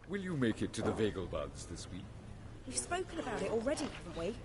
Will you make it to the Vagelbuds this week? We've spoken about it already, haven't we?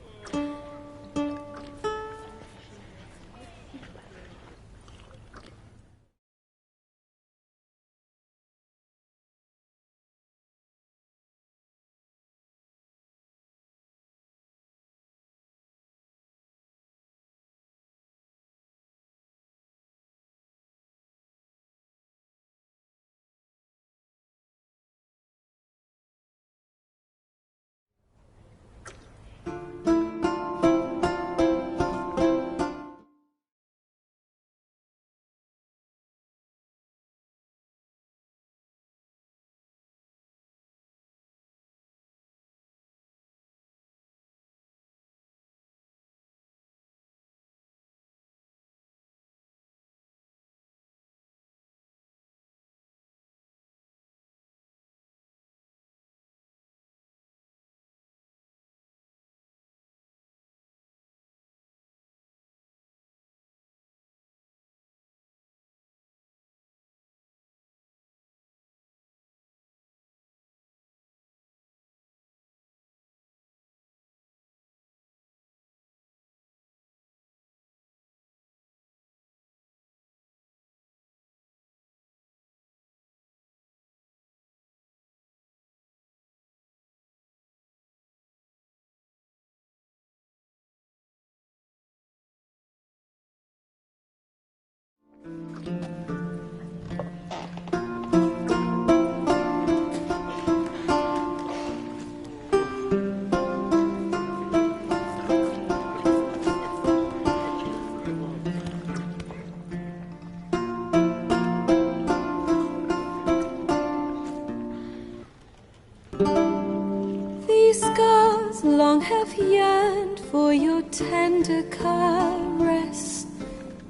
These scars long have yearned for your tender caress,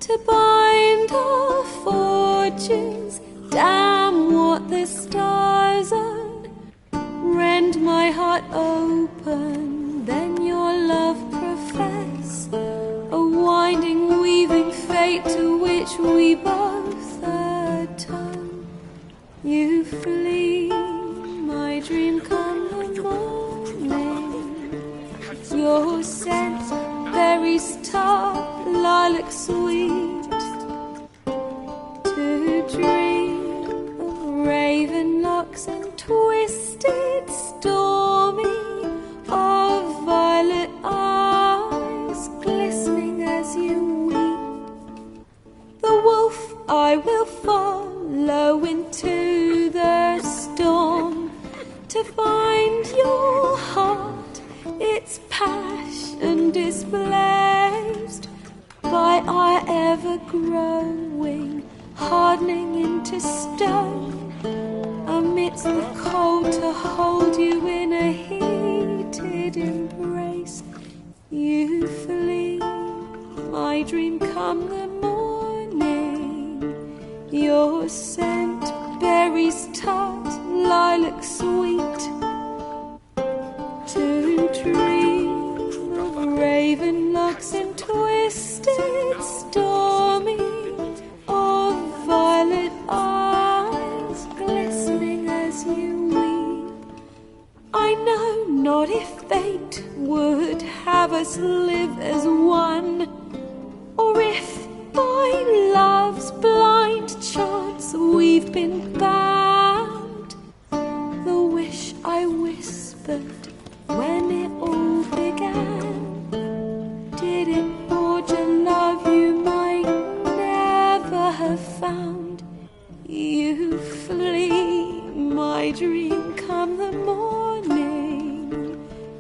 to bind our fortunes. Damn what the stars own. Rend my heart open, then your love profess, a winding, weaving fate to which we both atone. You flee, my dream come the morning. Your scent, berries tart, lilac sweet. To dream of raven locks and twisted, stormy, of violet eyes glistening as you weep. The wolf I will follow into the storm, to find your heart, its passion displaced by our ever-growing, hardening into stone, amidst the cold to hold you in a heated embrace. You flee, my dream come the morning, your scent, berries tart, lilac sweet. To dream of raven locks and twisted, stormy, of violet eyes glistening as you weep. I know not if fate would have us live as one, or if by love's blind chance we've been bound. The wish I whispered when it all began, did it forge a love you might never have found? You flee, my dream come the morning,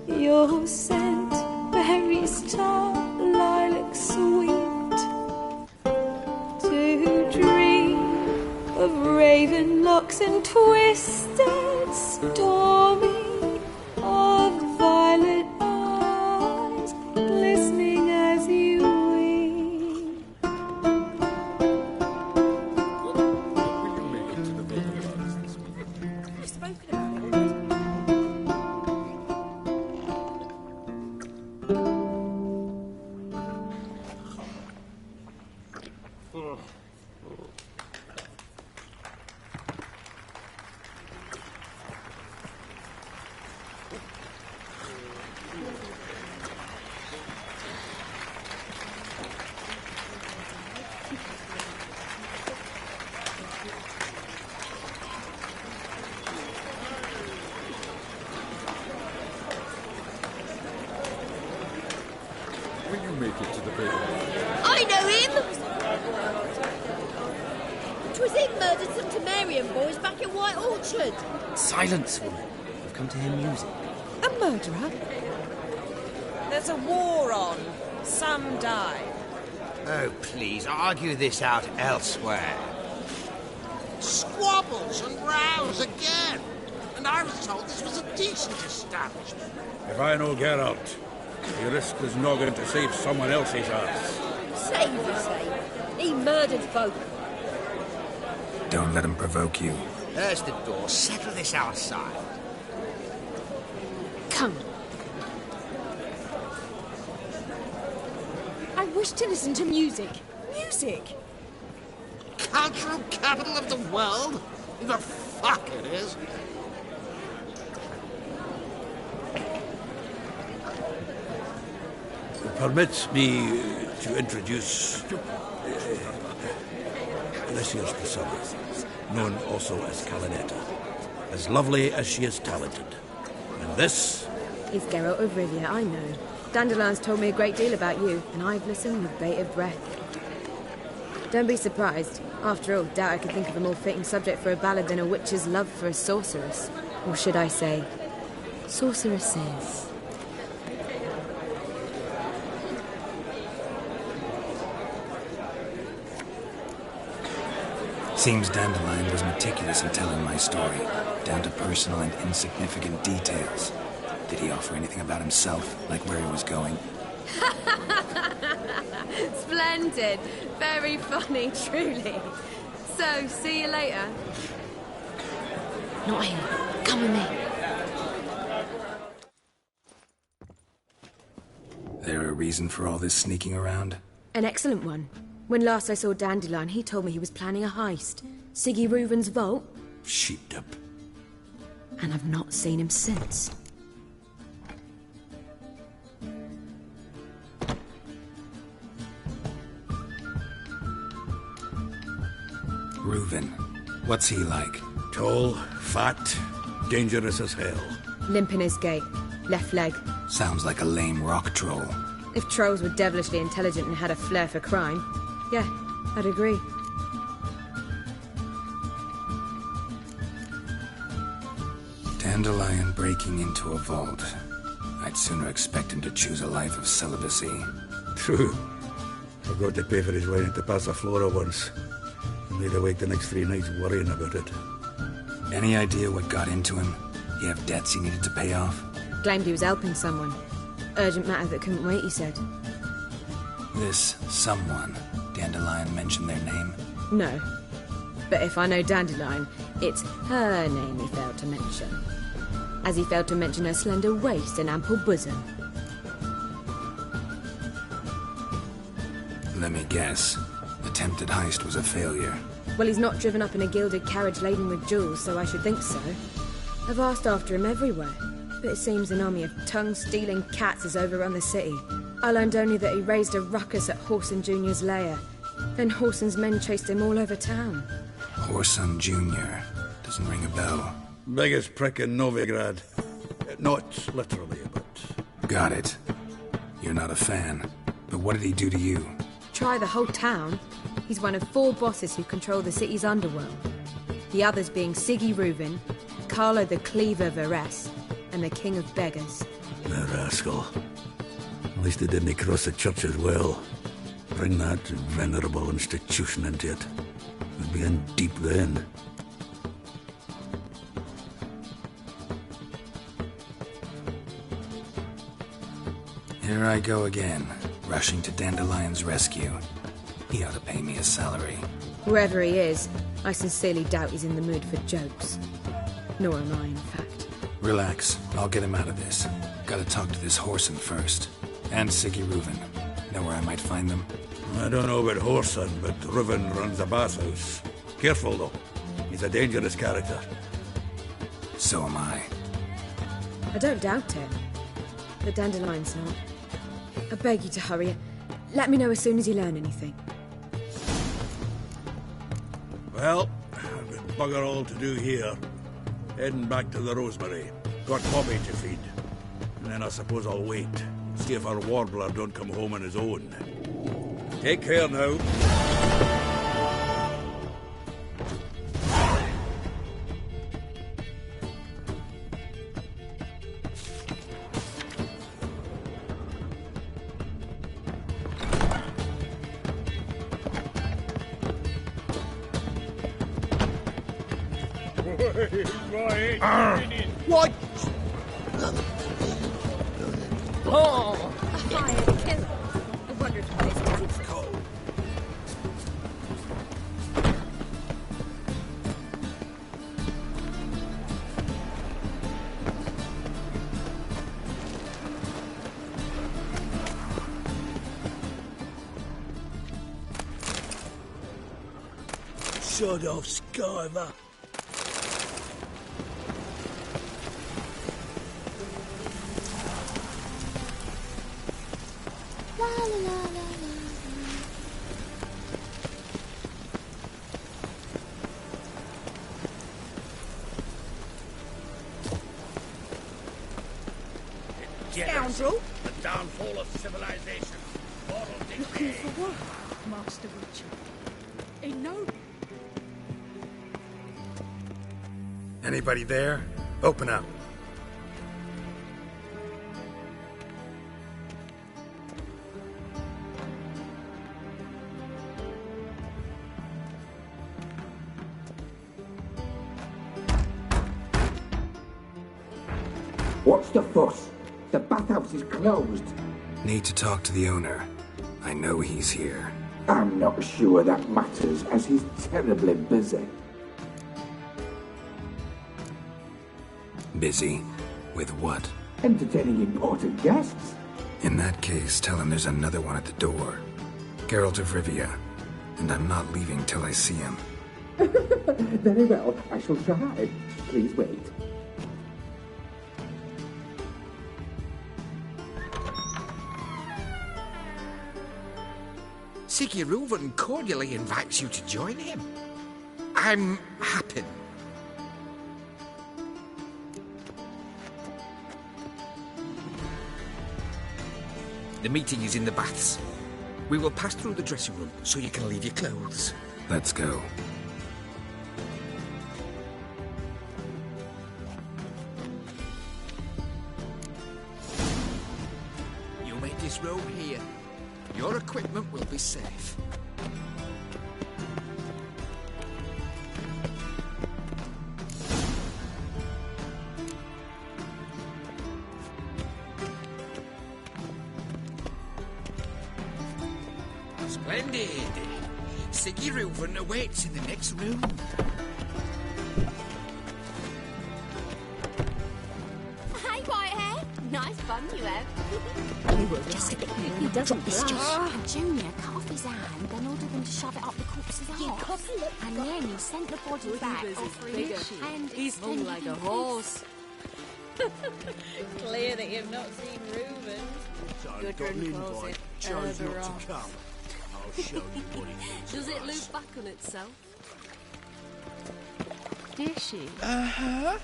your scent, berries tart, lilac sweet. To dream of raven locks and twisted, stormy, of violet eyes glistening as you weep. Will you make it to the Vagelbuds this week? We've spoken about it already. make it to the Vale? I know him! Twas him murdered some Temerian boys back at White Orchard. Silence, woman. I've come to hear music. A murderer? There's a war on. Some die. Oh, please, argue this out elsewhere. Squabbles and rows again. And I was told this was a decent establishment. If I know Geralt, he risked his noggin to save someone else's ass. Save, you say? He murdered folk. Don't let him provoke you. There's the door. Settle this outside. Come. I wish to listen to music. Music? Cultural capital of the world? The fuck it is. Permit me to introduce this year's persona, known also as Calinetta. As lovely as she is talented. And this is Geralt of Rivia, I know. Dandelion's told me a great deal about you, and I've listened with bated breath. Don't be surprised. After all, doubt I could think of a more fitting subject for a ballad than a witch's love for a sorceress. Or should I say, sorceresses. Seems Dandelion was meticulous in telling my story, down to personal and insignificant details. Did he offer anything about himself, like where he was going? Splendid. Very funny, truly. So, see you later. Not here. Come with me. There a reason for all this sneaking around? An excellent one. When last I saw Dandelion, he told me he was planning a heist. Siggy Reuven's vault. sheeped up. And I've not seen him since. Reuven. What's he like? Tall, fat, dangerous as hell. Limp in his gait. Left leg. Sounds like a lame rock troll. If trolls were devilishly intelligent and had a flair for crime, yeah, I'd agree. Dandelion breaking into a vault. I'd sooner expect him to choose a life of celibacy. True. Forgot to pay for his wine at the Passaflora once. And made awake the next 3 nights worrying about it. Any idea what got into him? He have debts he needed to pay off? Claimed he was helping someone. Urgent matter that couldn't wait, he said. This someone, Dandelion mentioned their name? No. But if I know Dandelion, it's her name he failed to mention. As he failed to mention her slender waist and ample bosom. Let me guess. Attempted heist was a failure. Well, he's not driven up in a gilded carriage laden with jewels, so I should think so. I've asked after him everywhere, but it seems an army of tongue-stealing cats has overrun the city. I learned only that he raised a ruckus at Whoreson Jr.'s lair. Then Whoreson's men chased him all over town. Whoreson Jr. Doesn't ring a bell. Biggest prick in Novigrad. Not literally, but... Got it. You're not a fan. But what did he do to you? Try the whole town. He's one of 4 bosses who control the city's underworld. The others being Siggy Reuven, Carlo the Cleaver Varese, and the King of Beggars. The rascal. At least he didn't cross the church as well. Bring that venerable institution into it. We'd be in deep then. Here I go again, rushing to Dandelion's rescue. He ought to pay me a salary. Whoever he is, I sincerely doubt he's in the mood for jokes. Nor am I, in fact. Relax, I'll get him out of this. Gotta talk to this Whoreson first. And Siggy Reuven. Know where I might find them? I don't know about Whoreson, but Reuven runs a bathhouse. Careful, though. He's a dangerous character. So am I. I don't doubt it. But Dandelion's not. I beg you to hurry. Let me know as soon as you learn anything. Well, I've got bugger all to do here. Heading back to the Rosemary. Got Poppy to feed. And then I suppose I'll wait. See if our warbler don't come home on his own. Take care now. What? Oh! A fire kill. I wonder if it's cancer. Shut off, Skyver. Scoundrel. The downfall of civilization. Moral Looking decay. for work, Master Witcher. In no... Anybody there? Open up. What's the fuss? The bathhouse is closed. Need to talk to the owner. I know he's here. I'm not sure that matters, as he's terribly busy. Busy? With what? Entertaining important guests. In that case, tell him there's another one at the door. Geralt of Rivia. And I'm not leaving till I see him. Very well, I shall try. Please wait. Siggy Reuven cordially invites you to join him. I'm happy. The meeting is in the baths. We will pass through the dressing room so you can leave your clothes. Let's go. You may disrobe here. Your equipment will be safe. Splendid. Siggy Reuven awaits in the next room. Hi, Whitehair. Nice fun you have. He doesn't blush. And Junior cut off his hand, then ordered them to shove it up the corpse's arse. And then he sent the body back, offering his hand. He's hung like a horse. Clear that you've not seen Reuben. I've got an invite. Chose not to come. I'll show you what it means. Does it loop back on itself? Dishy. Uh-huh.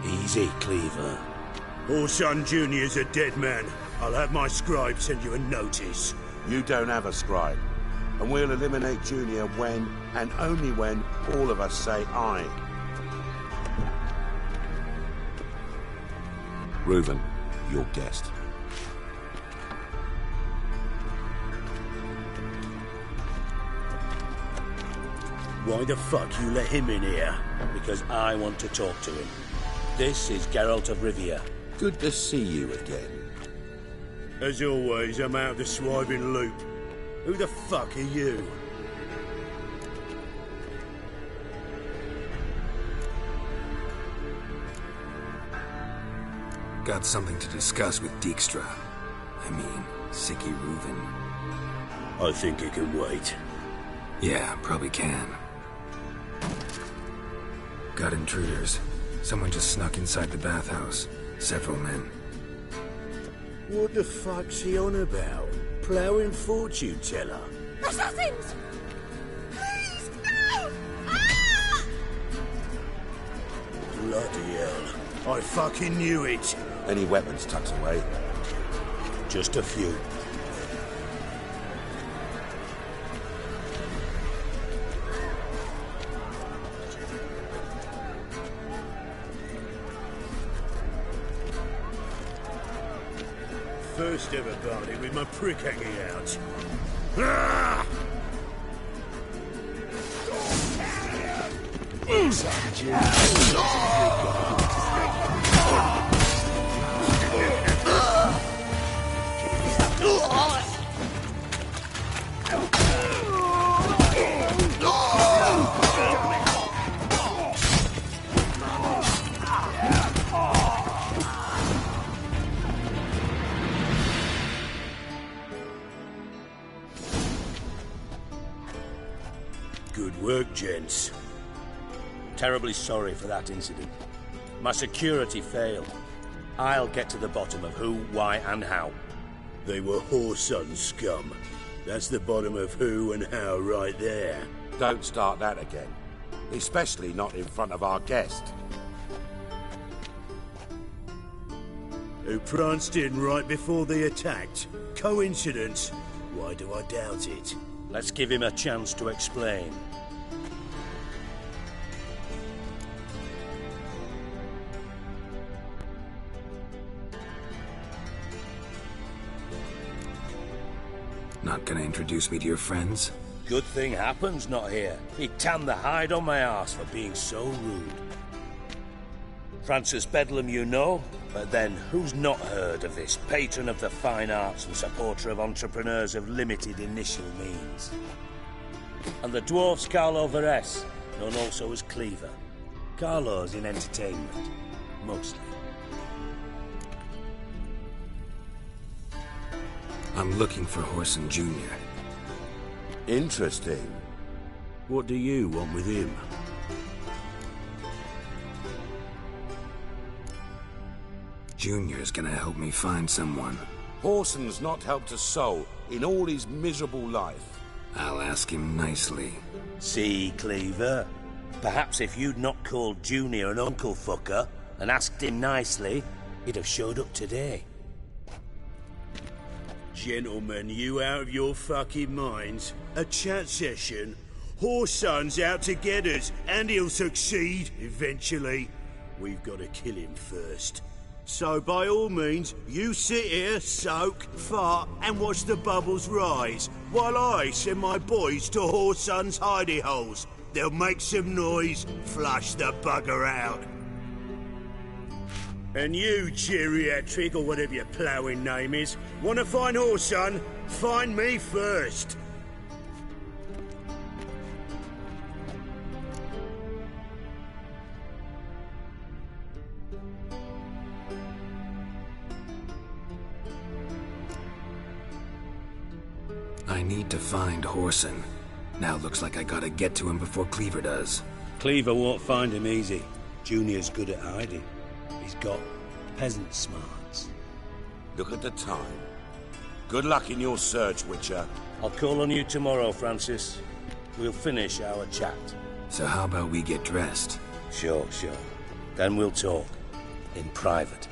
Easy, Cleaver. Orson Jr.'s a dead man. I'll have my scribe send you a notice. You don't have a scribe. And we'll eliminate Junior when, and only when, all of us say aye. Reuven, your guest. Why the fuck you let him in here? Because I want to talk to him. This is Geralt of Rivia. Good to see you again. As always, I'm out of the swiving loop. Who the fuck are you? Got something to discuss with Dijkstra. I mean, Siggy Reuven. I think it can wait. Yeah, probably can. Got intruders. Someone just snuck inside the bathhouse. Several men. What the fuck's he on about? ploughing fortune teller. Assassins! Please, no! Ah! Bloody hell. I fucking knew it. Any weapons tucked away? Just a few. First ever party with my prick hanging out. Ah! Good work, gents. Terribly sorry for that incident. My security failed. I'll get to the bottom of who, why, and how. They were whoreson scum. That's the bottom of who and how right there. Don't start that again. Especially not in front of our guest. Who pranced in right before they attacked. Coincidence? Why do I doubt it? Let's give him a chance to explain. Not gonna introduce me to your friends? Good thing Happen's not here. He'd tan the hide on my arse for being so rude. Francis Bedlam you know, but then who's not heard of this patron of the fine arts and supporter of entrepreneurs of limited initial means? And the dwarf's Carlo Veres, known also as Cleaver. Carlo's in entertainment, mostly. I'm looking for Whoreson Jr. Interesting. What do you want with him? Junior's gonna help me find someone. Whoreson's not helped a soul in all his miserable life. I'll ask him nicely. See, Cleaver? Perhaps if you'd not called Junior an uncle fucker and asked him nicely, he'd have showed up today. Gentlemen, you out of your fucking minds? A chat session? Whoreson's out to get us, and he'll succeed eventually. We've got to kill him first. So by all means, you sit here, soak, fart, and watch the bubbles rise, while I send my boys to Whoreson's hidey holes. They'll make some noise, flush the bugger out. And you, geriatric, or whatever your ploughing name is, want to find Whoreson? Find me first. I need to find Whoreson. Now looks like I gotta get to him before Cleaver does. Cleaver won't find him easy. Junior's good at hiding. He's got peasant smarts. Look at the time. Good luck in your search, Witcher. I'll call on you tomorrow, Francis. We'll finish our chat. So how about we get dressed? Sure. Then we'll talk. In private.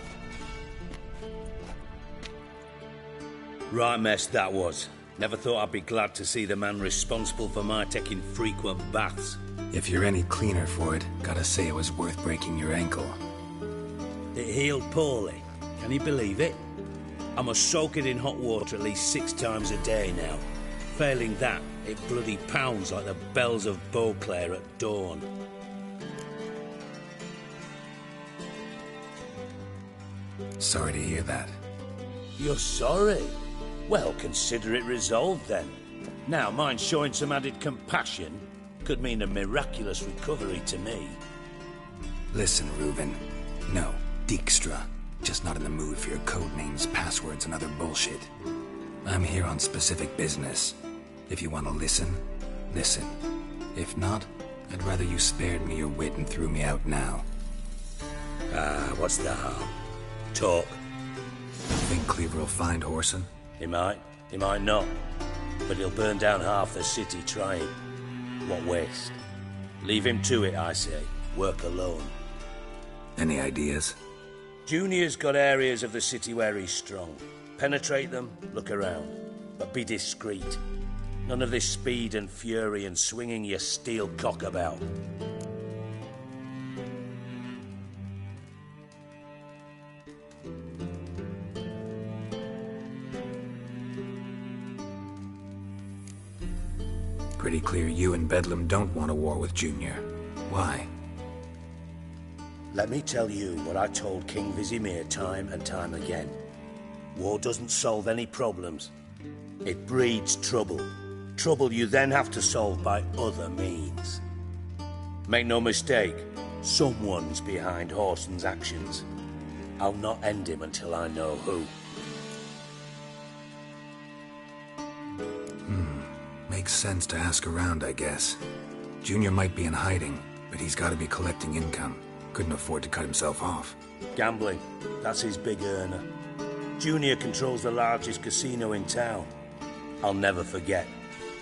Right mess that was. Never thought I'd be glad to see the man responsible for my taking frequent baths. If you're any cleaner for it, gotta say it was worth breaking your ankle. It healed poorly. Can you believe it? I must soak it in hot water at least 6 times a day now. Failing that, it bloody pounds like the bells of Beauclair at dawn. Sorry to hear that. You're sorry? Well, consider it resolved then. Now, mind showing some added compassion could mean a miraculous recovery to me. Listen, Reuben. No, Dijkstra. Just not in the mood for your code names, passwords, and other bullshit. I'm here on specific business. If you want to listen, listen. If not, I'd rather you spared me your wit and threw me out now. What's the harm? Talk. Think Cleaver will find Whoreson? He might. He might not, but he'll burn down half the city trying. What waste? Leave him to it, I say. Work alone. Any ideas? Junior's got areas of the city where he's strong. Penetrate them, look around. But be discreet. None of this speed and fury and swinging your steel cock about. Pretty clear you and Bedlam don't want a war with Junior. Why? Let me tell you what I told King Vizimir time and time again. War doesn't solve any problems. It breeds trouble. Trouble you then have to solve by other means. Make no mistake, someone's behind Horson's actions. I'll not end him until I know who. Makes sense to ask around, I guess. Junior might be in hiding, but he's got to be collecting income. Couldn't afford to cut himself off. Gambling, that's his big earner. Junior controls the largest casino in town. I'll never forget.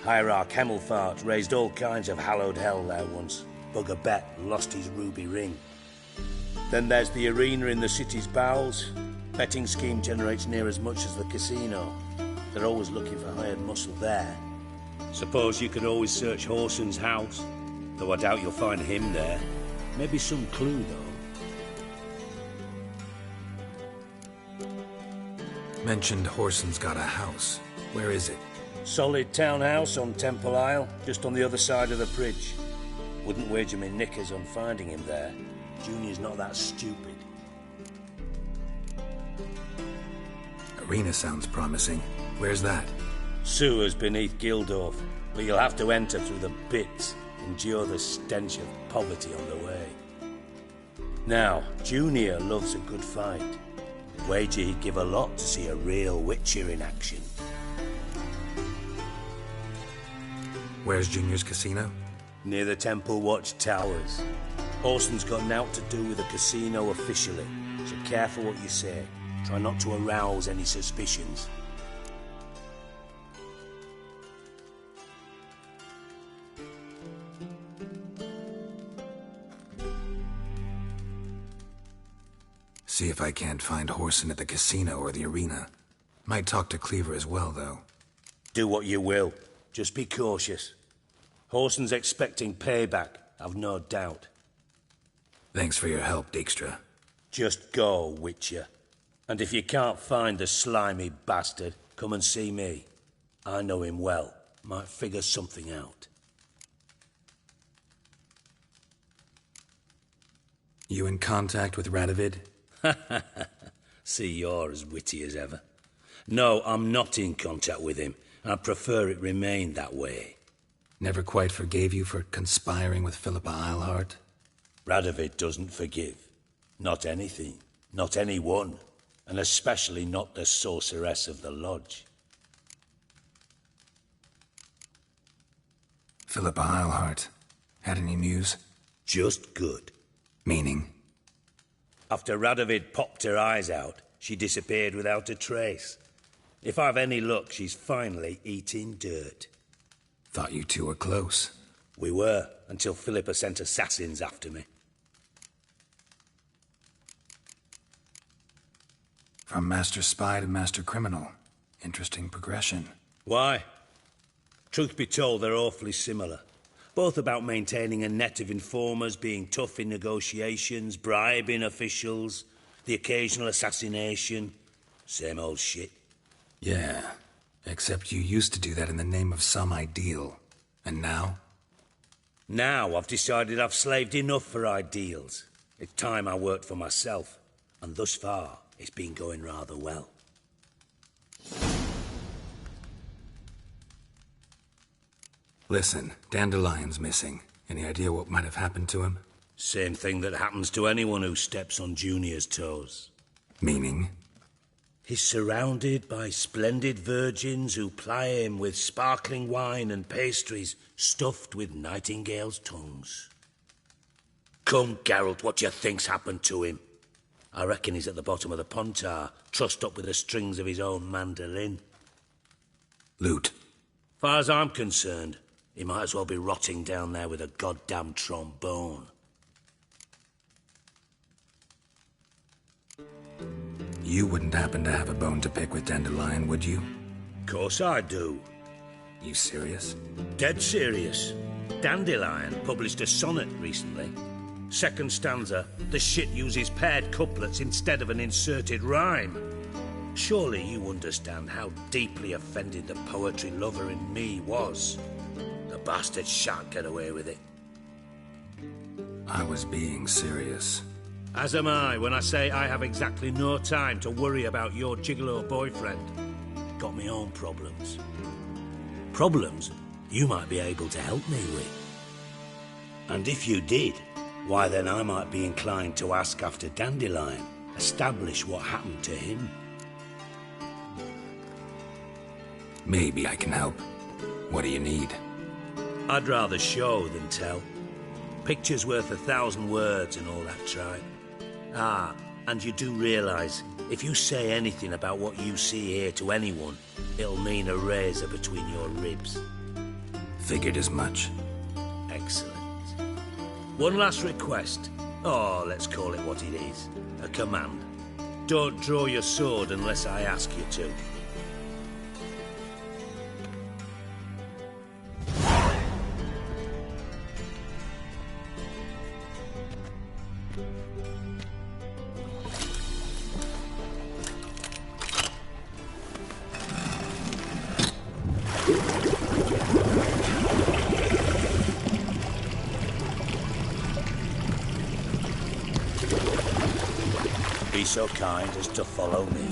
Hierarch Hemmelfart raised all kinds of hallowed hell there once. Bugger Bet lost his ruby ring. Then there's the arena in the city's bowels. Betting scheme generates near as much as the casino. They're always looking for hired muscle there. Suppose you could always search Horson's house, though I doubt you'll find him there. Maybe some clue, though. Mentioned Horson's got a house. Where is it? Solid townhouse on Temple Isle, just on the other side of the bridge. Wouldn't wager me knickers on finding him there. Junior's not that stupid. Arena sounds promising. Where's that? Sewers beneath Gildorf, but you'll have to enter through the bits, endure the stench of poverty on the way. Now, Junior loves a good fight. Wager he'd give a lot to see a real Witcher in action. Where's Junior's casino? Near the Temple Watch Towers. Horson's got naught to do with the casino officially, so careful what you say. Try not to arouse any suspicions. See if I can't find Horson at the casino or the arena. Might talk to Cleaver as well, though. Do what you will. Just be cautious. Horson's expecting payback, I've no doubt. Thanks for your help, Dijkstra. Just go, Witcher. And if you can't find the slimy bastard, come and see me. I know him well. Might figure something out. You in contact with Radovid? See, you're as witty as ever. No, I'm not in contact with him. I prefer it remain that way. Never quite forgave you for conspiring with Philippa Eilhart? Radovid doesn't forgive. Not anything. Not anyone. And especially not the sorceress of the lodge. Philippa Eilhart. Had any news? Just good. Meaning? After Radovid popped her eyes out, she disappeared without a trace. If I've any luck, she's finally eating dirt. Thought you two were close. We were, until Philippa sent assassins after me. From master spy to master criminal. Interesting progression. Why? Truth be told, they're awfully similar. Both about maintaining a net of informers, being tough in negotiations, bribing officials, the occasional assassination. Same old shit. Yeah, except you used to do that in the name of some ideal. And now? Now I've decided I've slaved enough for ideals. It's time I worked for myself. And thus far, it's been going rather well. Listen, Dandelion's missing. Any idea what might have happened to him? Same thing that happens to anyone who steps on Junior's toes. Meaning? He's surrounded by splendid virgins who ply him with sparkling wine and pastries stuffed with nightingales' tongues. Come, Geralt, what do you think's happened to him? I reckon he's at the bottom of the Pontar, trussed up with the strings of his own mandolin. Loot. Far as I'm concerned, he might as well be rotting down there with a goddamn trombone. You wouldn't happen to have a bone to pick with Dandelion, would you? Course I do. You serious? Dead serious. Dandelion published a sonnet recently. Second stanza, the shit uses paired couplets instead of an inserted rhyme. Surely you understand how deeply offended the poetry lover in me was. The bastard shan't get away with it. I was being serious. As am I when I say I have exactly no time to worry about your gigolo boyfriend. Got me own problems. Problems you might be able to help me with. And if you did, why then I might be inclined to ask after Dandelion, establish what happened to him. Maybe I can help. What do you need? I'd rather show than tell. Picture's worth 1,000 words and all that tripe. Ah, and you do realise, if you say anything about what you see here to anyone, it'll mean a razor between your ribs. Figured as much. Excellent. One last request. Oh, let's call it what it is. A command. Don't draw your sword unless I ask you to. Be so kind as to follow me.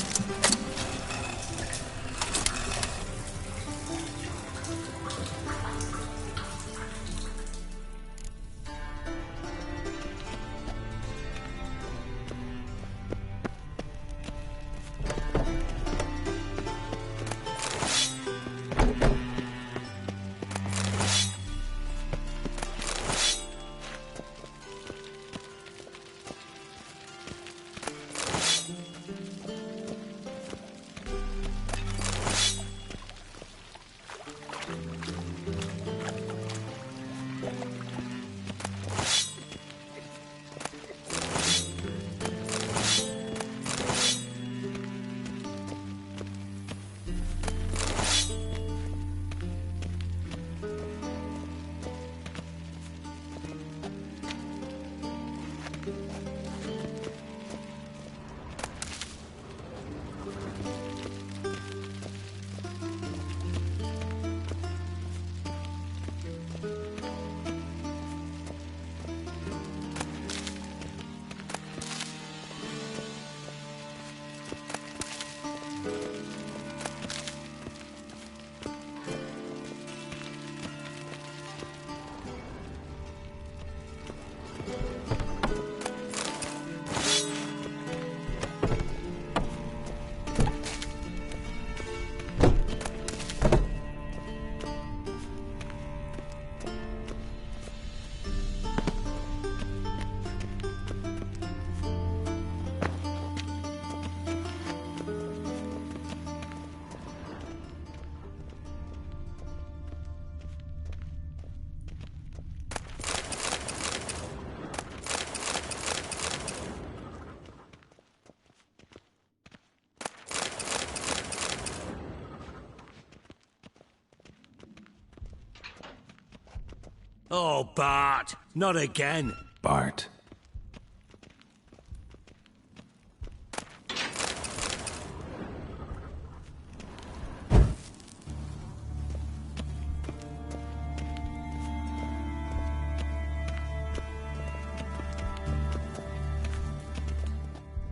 Oh, Bart, not again. Bart.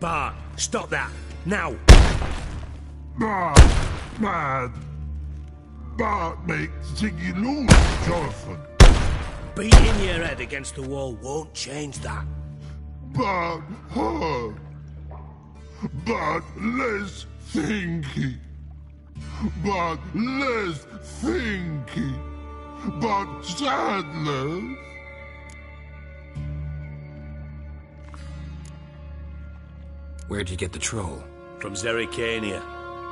Bart, stop that, now! Bart, man. Bart makes Ziggy lose, Jonathan. Beating your head against the wall won't change that. But hard. But less thinky. But less thinky. But sadness. Where'd you get the troll? From Zerrikania.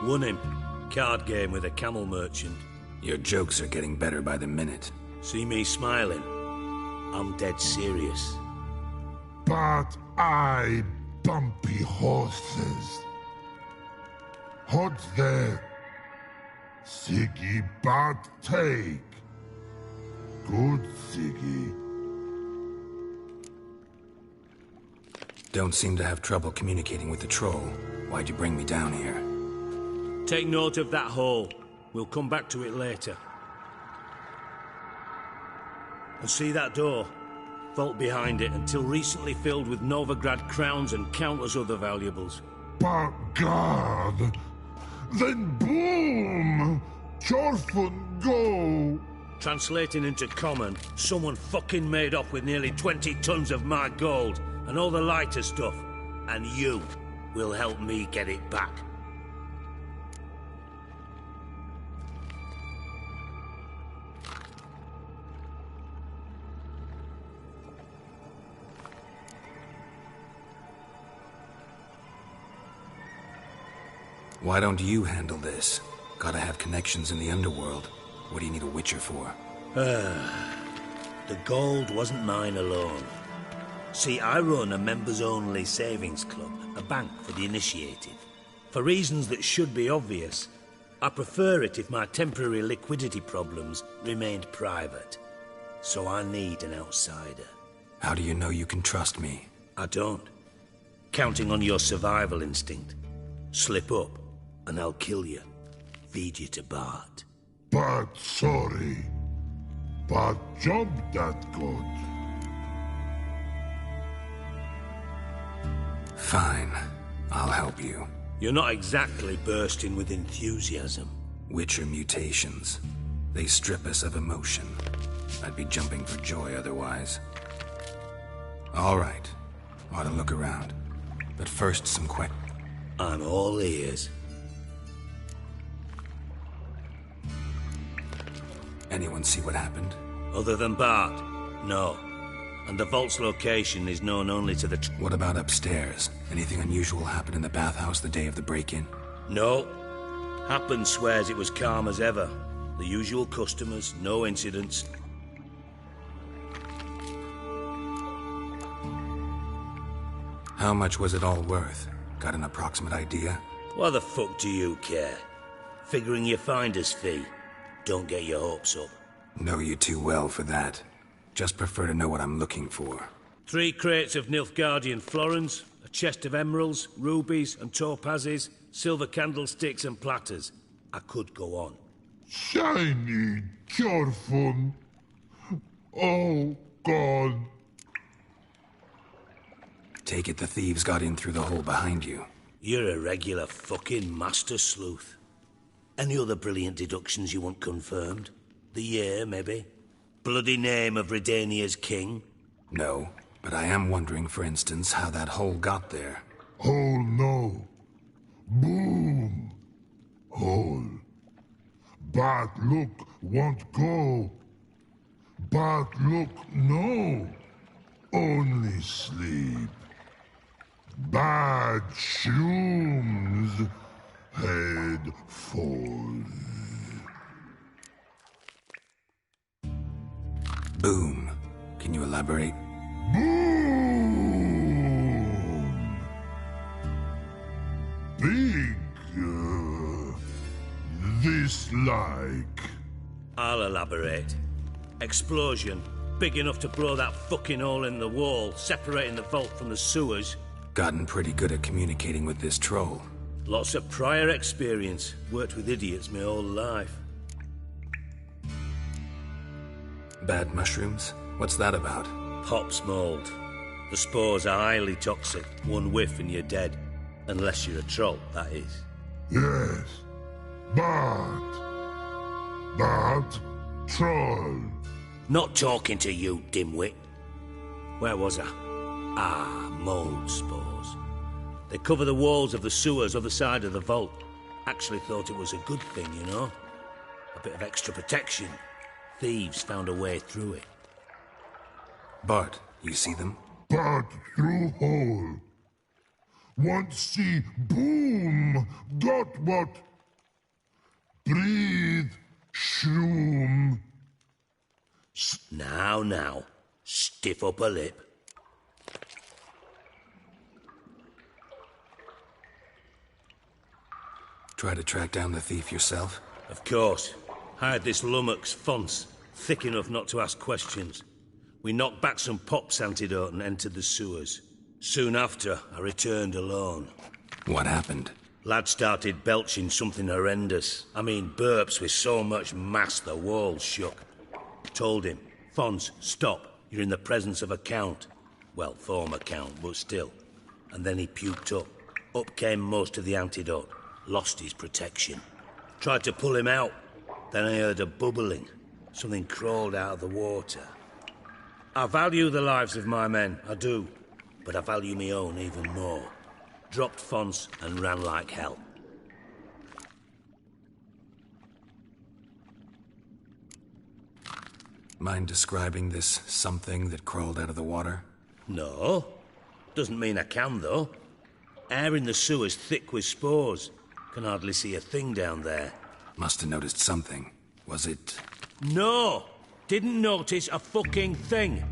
Won him. card game with a camel merchant. Your jokes are getting better by the minute. See me smiling? I'm dead serious. But I bumpy horses. Hot there. Siggy but take. Good Siggy. Don't seem to have trouble communicating with the troll. Why'd you bring me down here? Take note of that hole. We'll come back to it later. And see that door? Vault behind it, until recently filled with Novigrad crowns and countless other valuables. But God! Then boom! Chorfun go! Translating into common, someone fucking made off with nearly 20 tons of my gold, and all the lighter stuff. And you will help me get it back. Why don't you handle this? Gotta have connections in the underworld. What do you need a Witcher for? The gold wasn't mine alone. See, I run a members-only savings club, a bank for the initiated. For reasons that should be obvious, I prefer it if my temporary liquidity problems remained private. So I need an outsider. How do you know you can trust me? I don't. Counting on your survival instinct. Slip up, and I'll kill you. Feed you to Bart. But sorry. But job that good. Fine. I'll help you. You're not exactly bursting with enthusiasm. Witcher mutations. They strip us of emotion. I'd be jumping for joy otherwise. All right. Ought to look around. But first, some questions. I'm all ears. Anyone see what happened? Other than Bart? No. And the vault's location is known only to the... What about upstairs? Anything unusual happen in the bathhouse the day of the break-in? No. Happen swears it was calm as ever. The usual customers, no incidents. How much was it all worth? Got an approximate idea? Why the fuck do you care? Figuring your finder's fee. Don't get your hopes up. Know you too well for that. Just prefer to know what I'm looking for. 3 crates of Nilfgaardian florins, a chest of emeralds, rubies and topazes, silver candlesticks and platters. I could go on. Shiny Chorfun. All gone. Take it the thieves got in through the hole behind you. You're a regular fucking master sleuth. Any other brilliant deductions you want confirmed? The year, maybe? Bloody name of Redania's king? No, but I am wondering, for instance, how that hole got there. Hole no. Boom. Hole. But look won't go. But look no. Only sleep. Bad shrooms. Head falls. Boom. Can you elaborate? Boom! Big. This like. I'll elaborate. Explosion. Big enough to blow that fucking hole in the wall, separating the vault from the sewers. Gotten pretty good at communicating with this troll. Lots of prior experience. Worked with idiots my whole life. Bad mushrooms? What's that about? Pops mold. The spores are highly toxic. One whiff and you're dead. Unless you're a troll, that is. Yes. But troll. Not talking to you, dimwit. Where was I? Ah, mold spores. They cover the walls of the sewers other side of the vault. Actually thought it was a good thing, you know? A bit of extra protection. Thieves found a way through it. Bart, you see them? But through hole. Want see boom. Got what? Breathe, shroom. Now. Stiff upper lip. Try to track down the thief yourself? Of course. Hired this lummox, Fons, thick enough not to ask questions. We knocked back some pops antidote and entered the sewers. Soon after, I returned alone. What happened? Lad started belching something horrendous. I mean, burps with so much mass the walls shook. Told him, Fons, stop. You're in the presence of a count. Well, former count, but still. And then he puked up. Up came most of the antidote. Lost his protection. Tried to pull him out. Then I heard a bubbling. Something crawled out of the water. I value the lives of my men, I do. But I value my own even more. Dropped Fons and ran like hell. Mind describing this something that crawled out of the water? No. Doesn't mean I can, though. Air in the sewer's thick with spores. Can hardly see a thing down there. Must have noticed something. Was it... No! Didn't notice a fucking thing.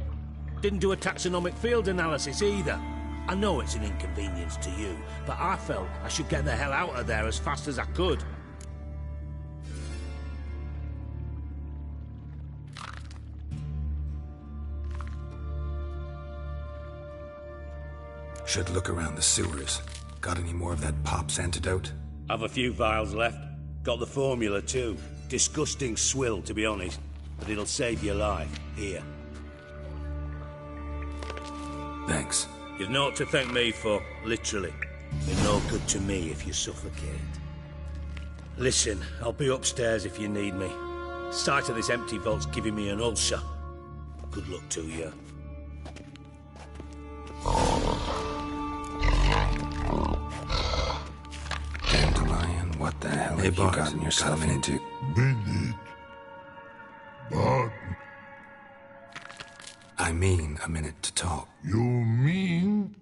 Didn't do a taxonomic field analysis either. I know it's an inconvenience to you, but I felt I should get the hell out of there as fast as I could. Should look around the sewers. Got any more of that pop's antidote? I've a few vials left. Got the formula too. Disgusting swill, to be honest. But it'll save your life. Here. Thanks. You've naught to thank me for, literally. You're no good to me if you suffocate. Listen, I'll be upstairs if you need me. Sight of this empty vault's giving me an ulcer. Good luck to you. Dandelion, what the hell have you gotten yourself into? Minute. But... I mean a minute to talk. You mean?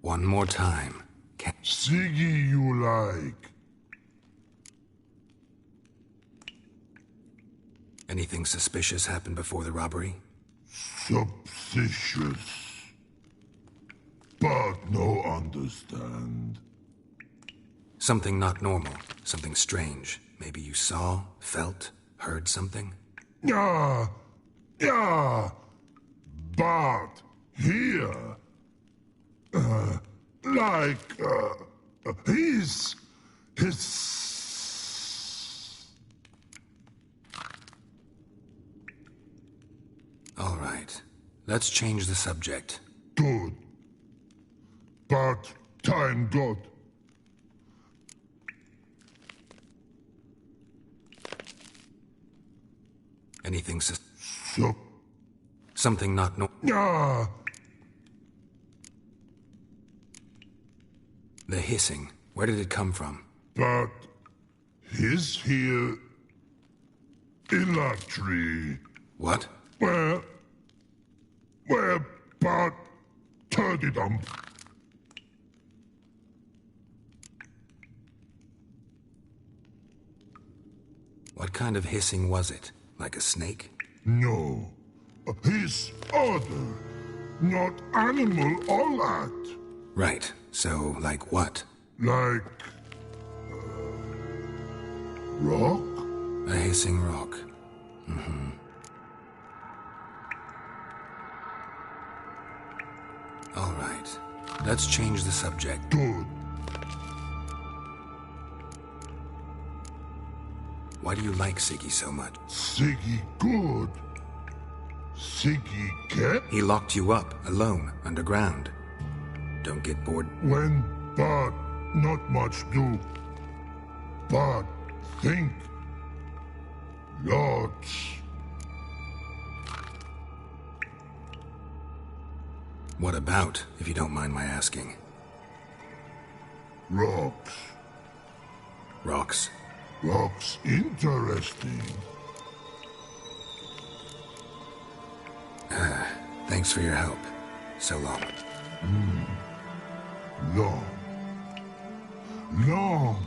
One more time. Siggy you like. Anything suspicious happened before the robbery? Suspicious. But no understand. Something not normal. Something strange. Maybe you saw, felt, heard something? Yeah. But here, his. All right. Let's change the subject. Good. But time good. Anything something not Yeah. The hissing. Where did it come from? But his here electricity. What? Where but turdy dump. What kind of hissing was it? Like a snake? No. His other. Not animal all that. Right. So, like what? Like... rock? A hissing rock. Mm-hmm. All right. Let's change the subject. Good. Why do you like Siggy so much? Siggy good. Siggy get? He locked you up, alone, underground. Don't get bored. When, but not much do. But think. Lots. What about, if you don't mind my asking? Rocks. Rocks? Rocks interesting. Thanks for your help. So long. Long.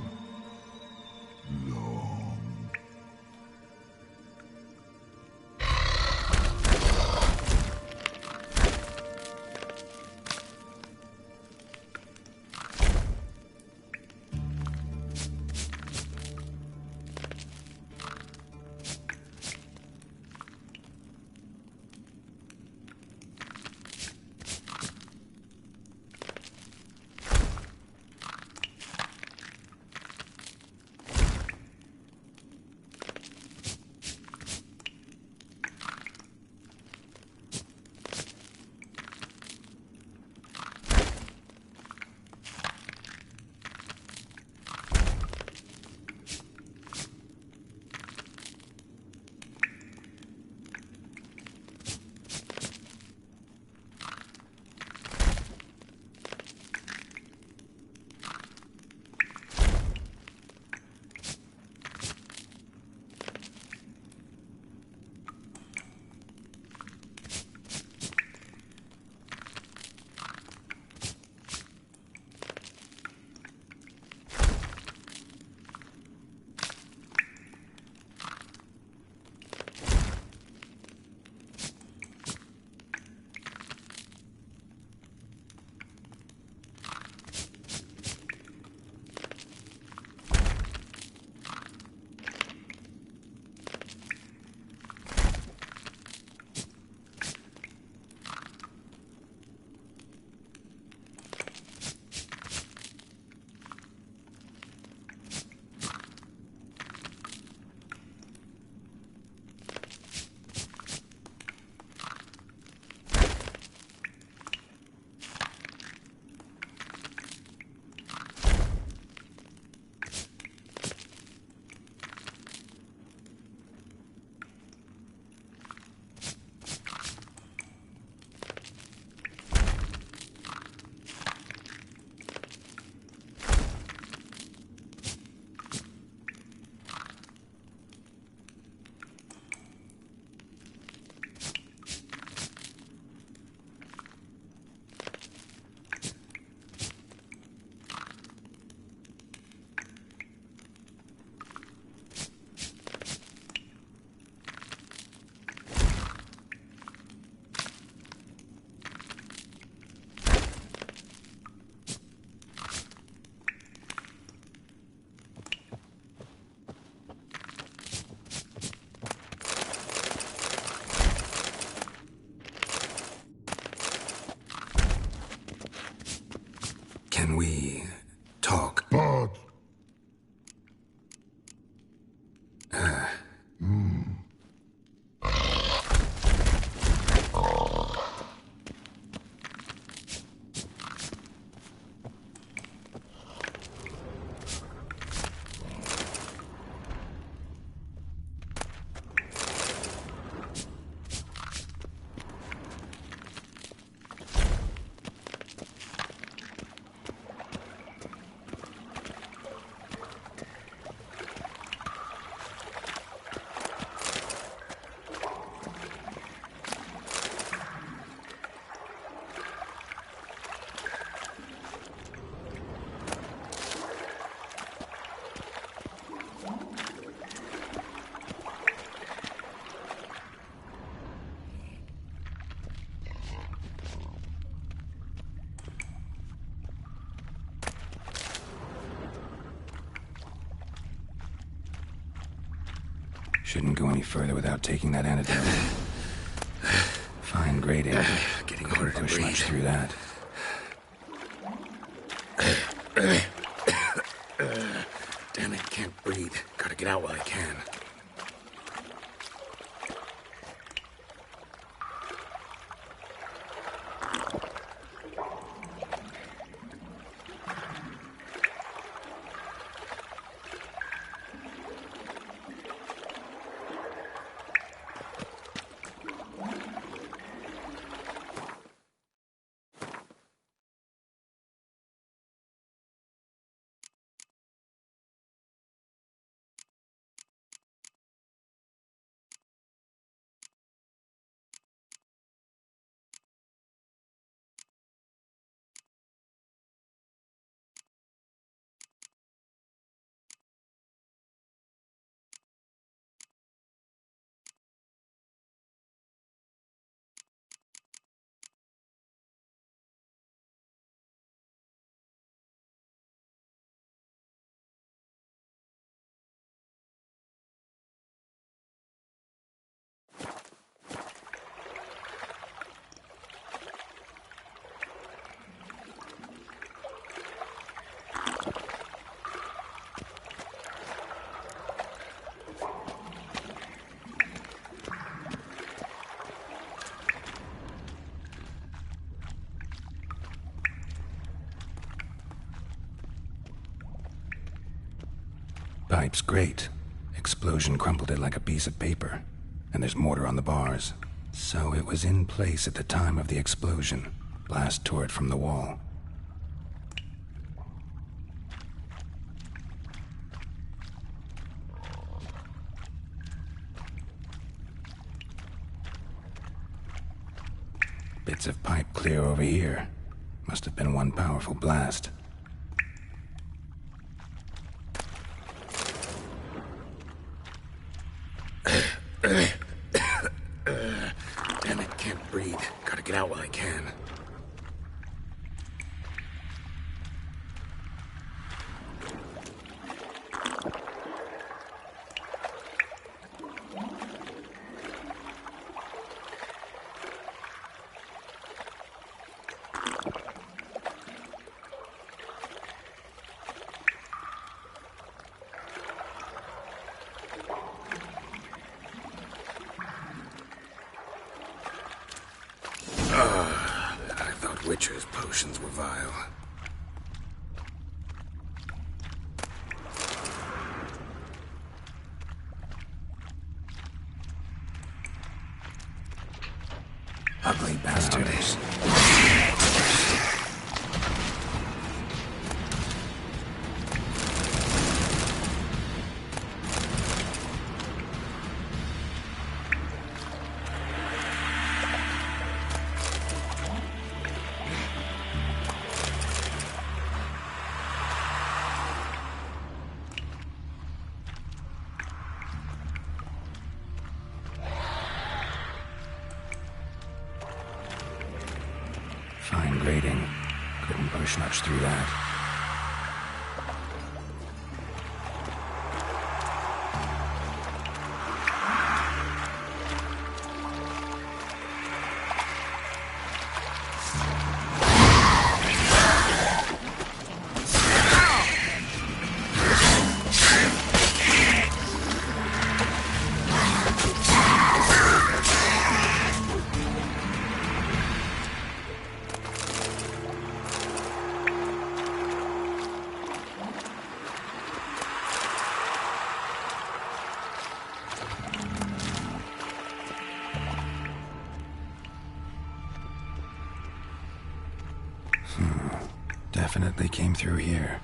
Can we talk? But... Shouldn't go any further without taking that antidote. Fine grading. Getting harder to push breathe. much through that. Damn it, can't breathe. Gotta get out while I can. Pipe's great. Explosion crumpled it like a piece of paper. And there's mortar on the bars. So it was in place at the time of the explosion. Blast tore it from the wall. Bits of pipe clear over here. Must have been one powerful blast. Damn it, can't breathe. Gotta get out while I can. I thought Witcher's potions were vile. Ugly bastards. Fine grading. Couldn't push much through that. like they came through here.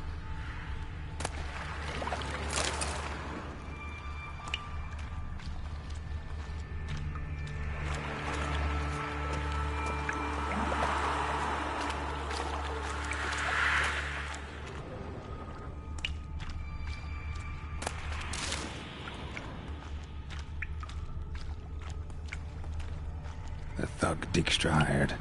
The thug Dijkstra hired.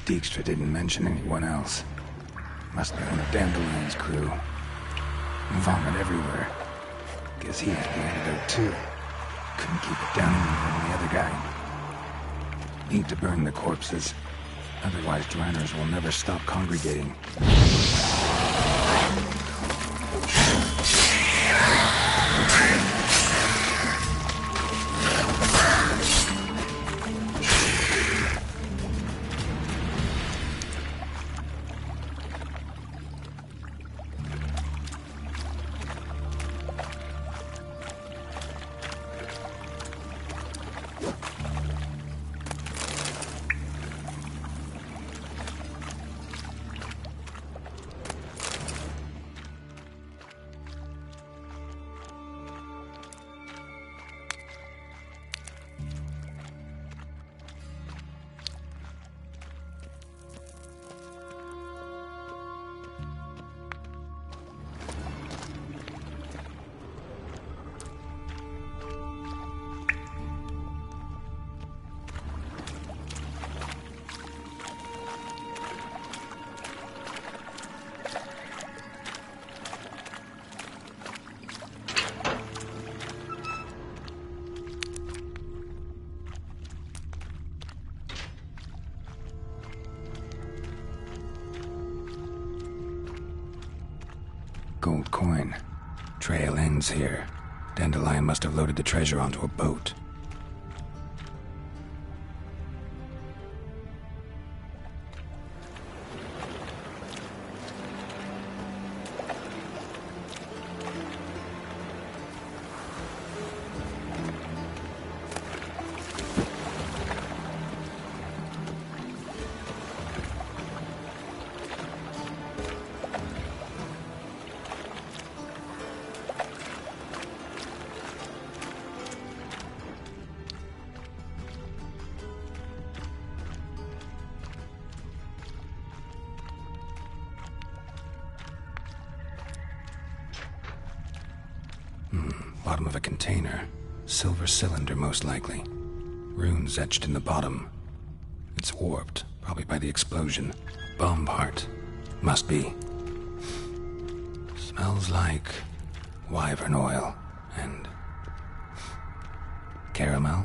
Dijkstra didn't mention anyone else. Must be one of Dandelion's crew. Vomit everywhere. Guess he had the antidote too. Couldn't keep it down any more than the other guy. Need to burn the corpses. Otherwise, Dranners will never stop congregating. Gold coin. Trail ends here. Dandelion must have loaded the treasure onto a boat. Bottom of a container. Silver cylinder, most likely. Runes etched in the bottom. It's warped, probably by the explosion. Bomb part. Must be. Smells like wyvern oil and caramel.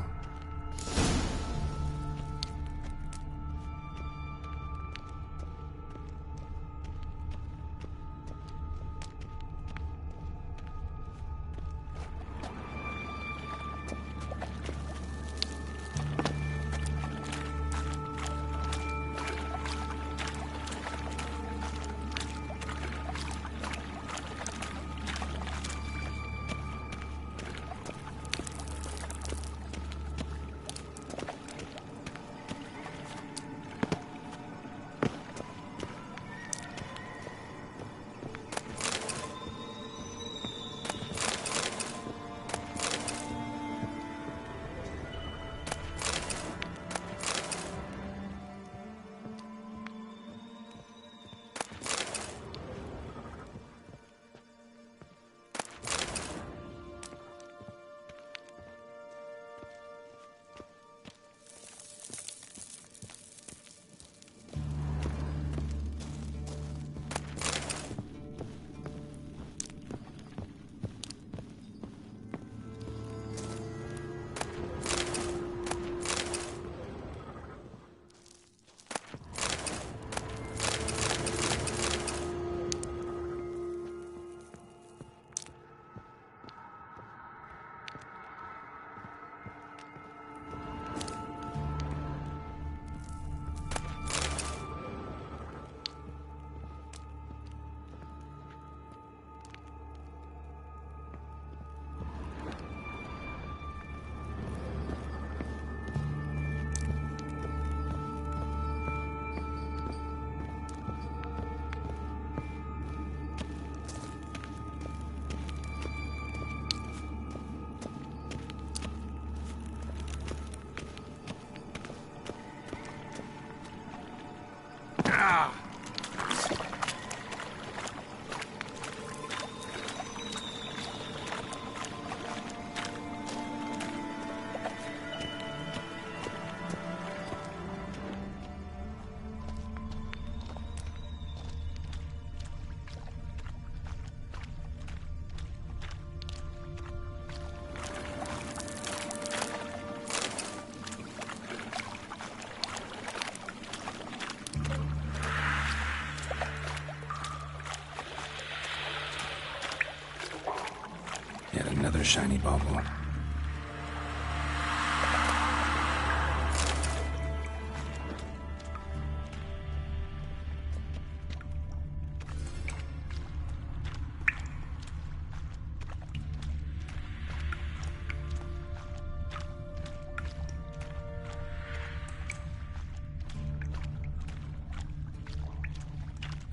Another shiny bauble.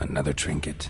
Another trinket.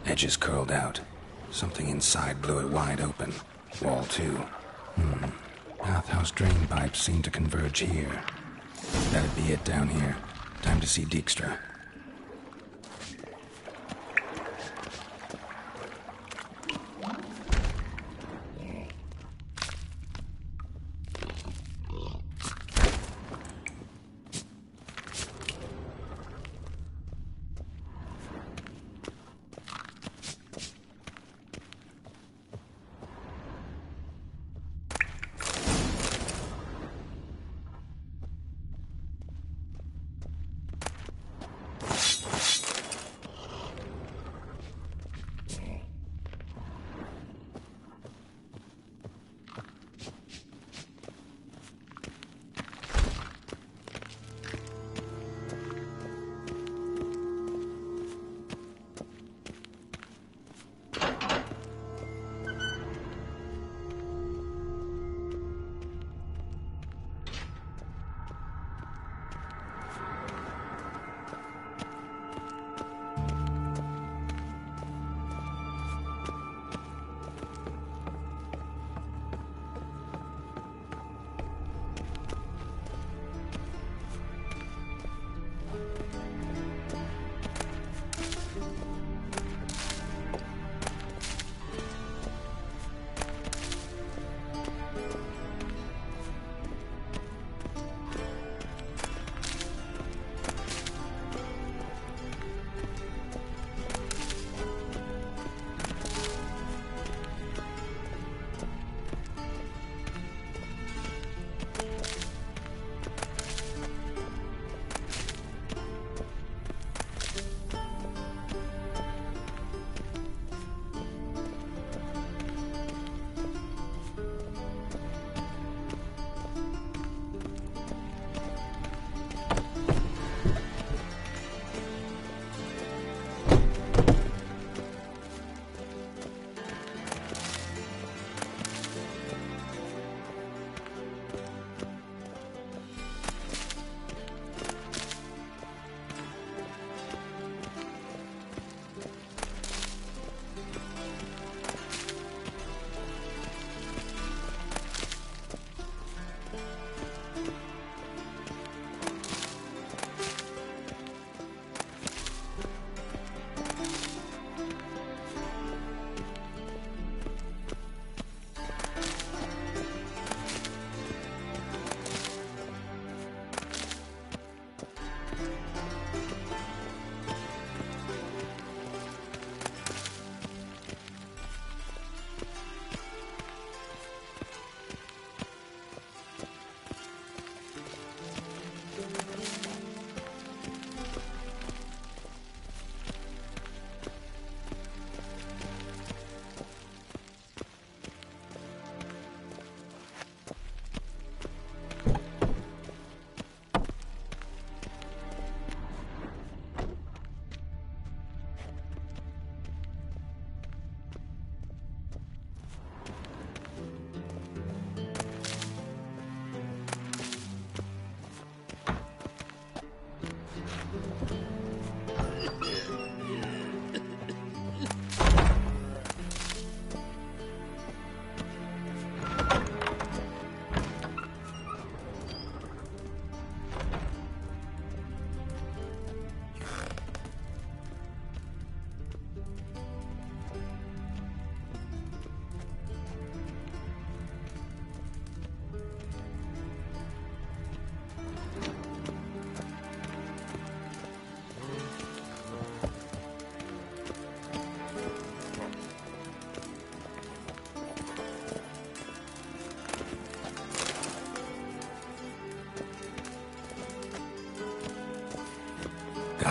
Edges curled out. Something inside blew it wide open. Wall 2. Bathhouse drain pipes seem to converge here. That'd be it down here. Time to see Dijkstra.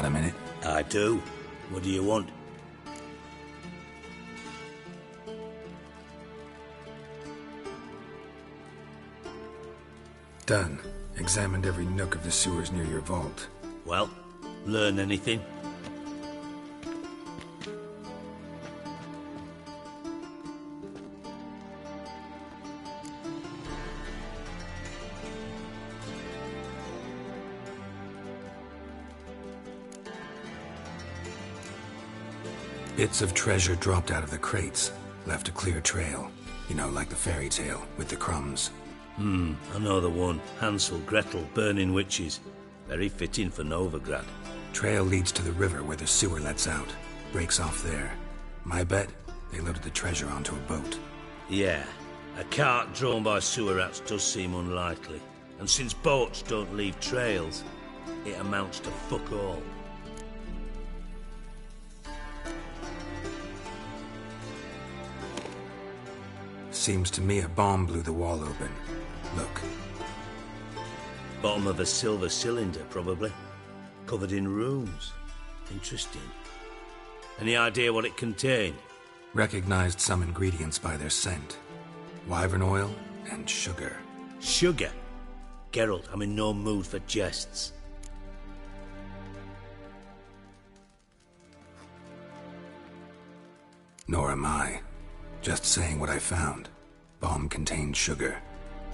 Got a minute? I do. What do you want? Done. Examined every nook of the sewers near your vault. Well, learn anything? Bits of treasure dropped out of the crates. Left a clear trail. You know, like the fairy tale, with the crumbs. I know the one. Hansel, Gretel, burning witches. Very fitting for Novigrad. Trail leads to the river where the sewer lets out. Breaks off there. My bet, they loaded the treasure onto a boat. Yeah. A cart drawn by sewer rats does seem unlikely. And since boats don't leave trails, it amounts to fuck all. Seems to me a bomb blew the wall open. Look. Bottom of a silver cylinder, probably. Covered in runes. Interesting. Any idea what it contained? Recognized some ingredients by their scent. Wyvern oil and sugar. Sugar? Geralt, I'm in no mood for jests. Nor am I. Just saying what I found. Bomb contained sugar.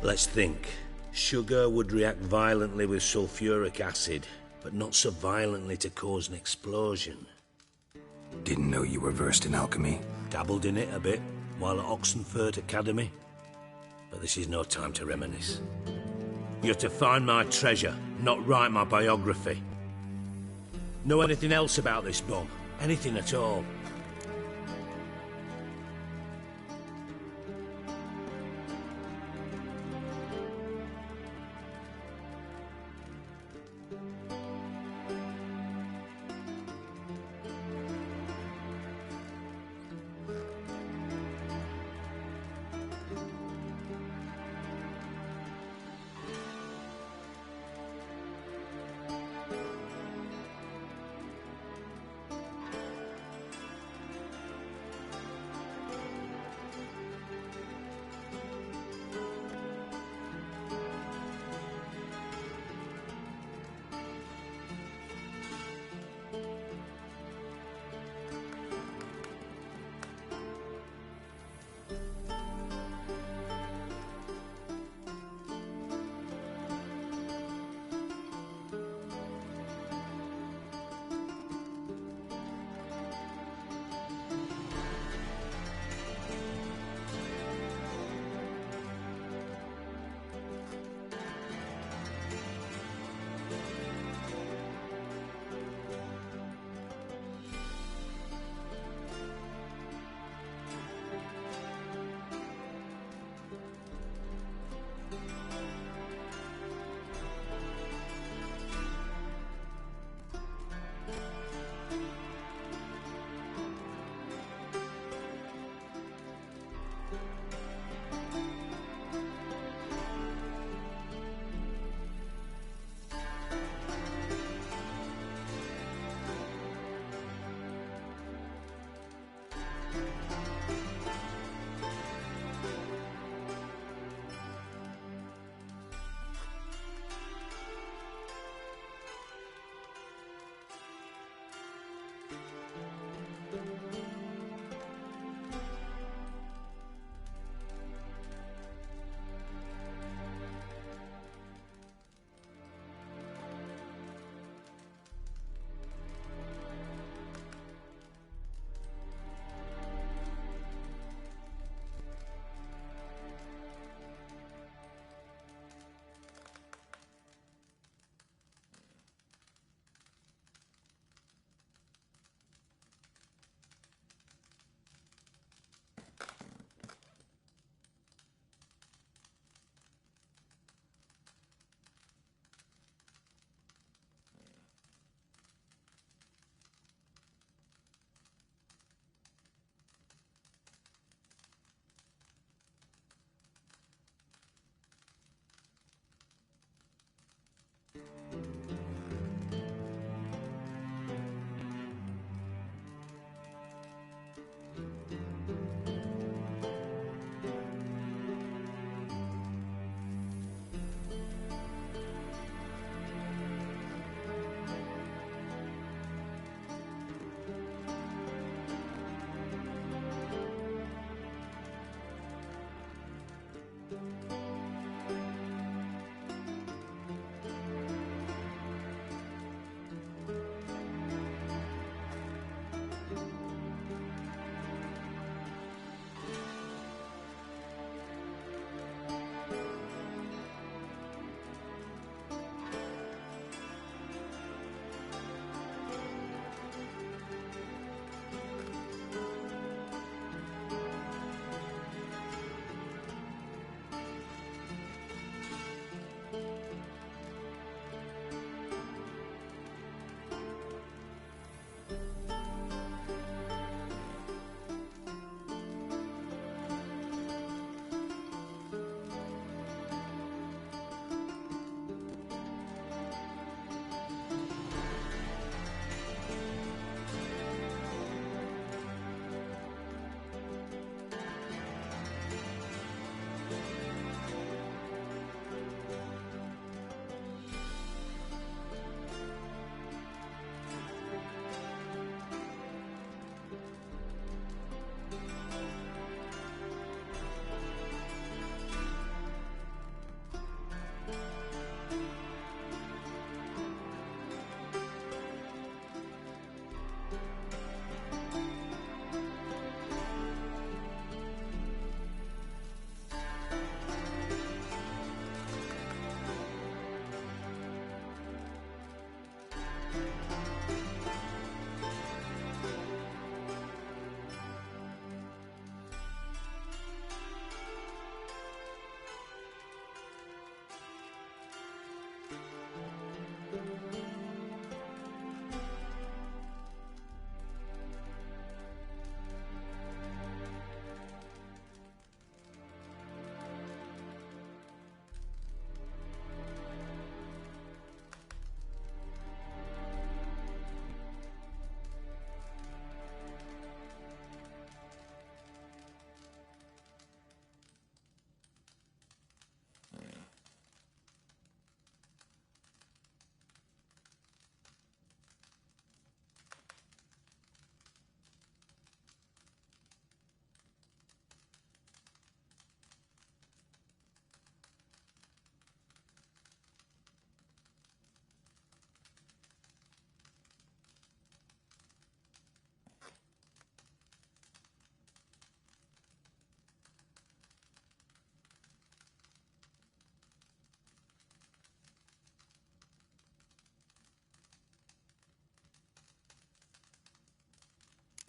Let's think. Sugar would react violently with sulfuric acid, but not so violently to cause an explosion. Didn't know you were versed in alchemy. Dabbled in it a bit, while at Oxenford Academy. But this is no time to reminisce. You're to find my treasure, not write my biography. Know anything else about this bomb? Anything at all?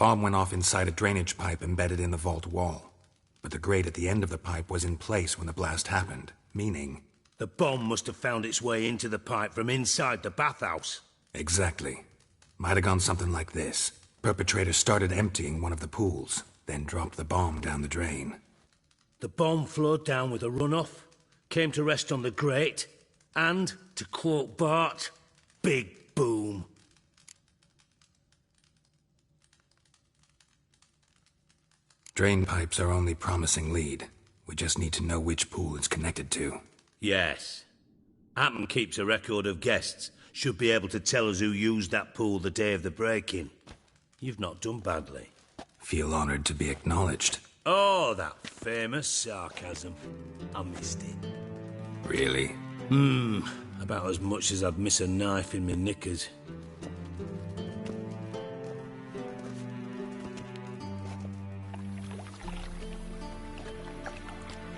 Bomb went off inside a drainage pipe embedded in the vault wall. But the grate at the end of the pipe was in place when the blast happened, meaning... The bomb must have found its way into the pipe from inside the bathhouse. Exactly. Might have gone something like this. Perpetrator started emptying one of the pools, then dropped the bomb down the drain. The bomb flowed down with a runoff, came to rest on the grate, and, to quote Bart, big boom. Drain pipes are only promising lead. We just need to know which pool it's connected to. Yes. Hampton keeps a record of guests. Should be able to tell us who used that pool the day of the break-in. You've not done badly. Feel honored to be acknowledged. Oh, that famous sarcasm. I missed it. Really? About as much as I'd miss a knife in my knickers.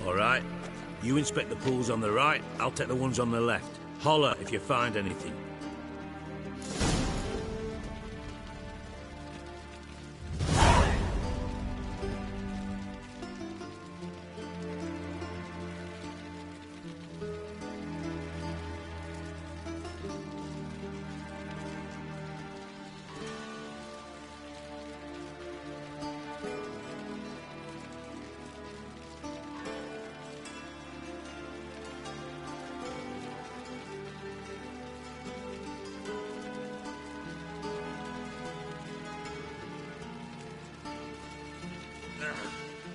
All right. You inspect the pools on the right, I'll take the ones on the left. Holler if you find anything.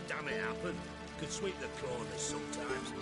Damn it, Happen. Could sweep the corners sometimes.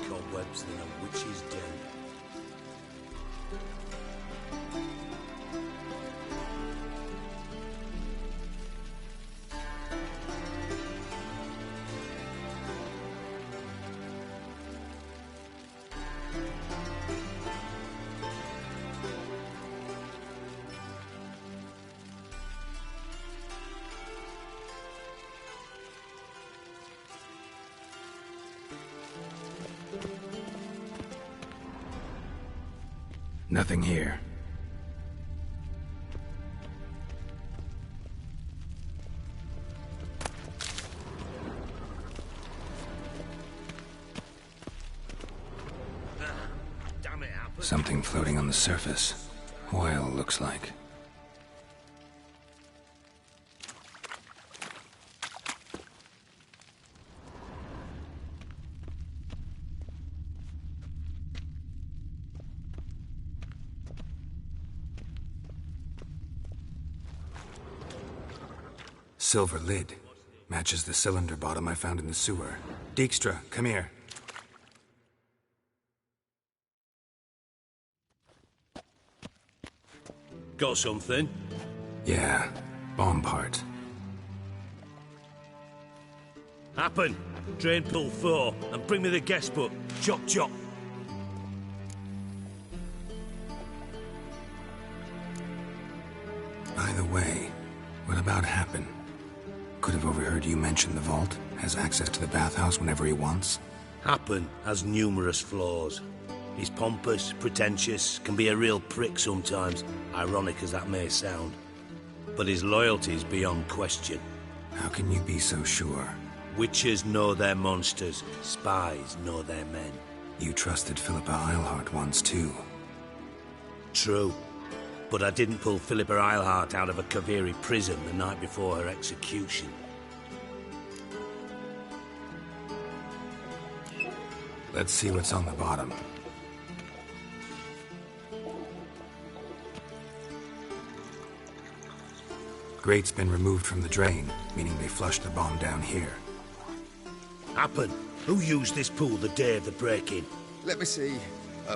cobwebs than a witch's den. Nothing here. Damn it, Apple. Something floating on the surface. Oil, looks like. Silver lid. Matches the cylinder bottom I found in the sewer. Dijkstra, come here. Got something? Yeah, bomb part. Happen. Drain pull 4 and bring me the guest book. Chop chop. By the way, what about Happen? Could have overheard you mention the vault. Has access to the bathhouse whenever he wants. Happen has numerous flaws. He's pompous, pretentious, can be a real prick sometimes, ironic as that may sound. But his loyalty's beyond question. How can you be so sure? Witchers know their monsters, spies know their men. You trusted Philippa Eilhart once too. True. But I didn't pull Philippa Eilhart out of a Kaviri prison the night before her execution. Let's see what's on the bottom. Grate's been removed from the drain, meaning they flushed the bomb down here. Happen. Who used this pool the day of the break-in? Let me see.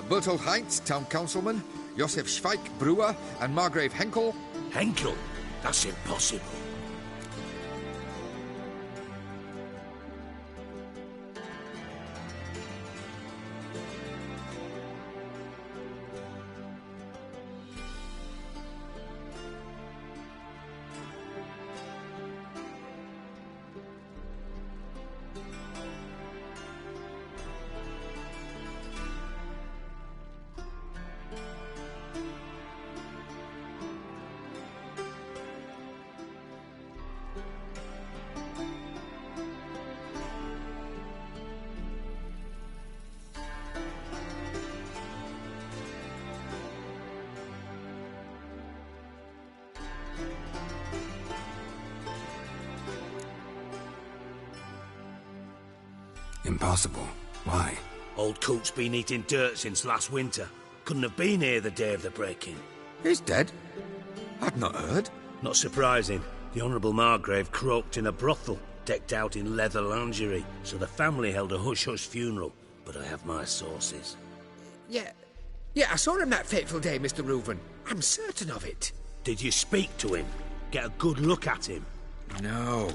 Bertolt Heinz, town councilman, Josef Schweik, brewer, and Margrave Henkel. Henkel? That's impossible. Impossible. Why? Old Coot's been eating dirt since last winter. Couldn't have been here the day of the break-in. He's dead? I'd not heard. Not surprising. The Honourable Margrave croaked in a brothel, decked out in leather lingerie, so the family held a hush-hush funeral. But I have my sources. Yeah, I saw him that fateful day, Mr. Reuven. I'm certain of it. Did you speak to him? Get a good look at him? No.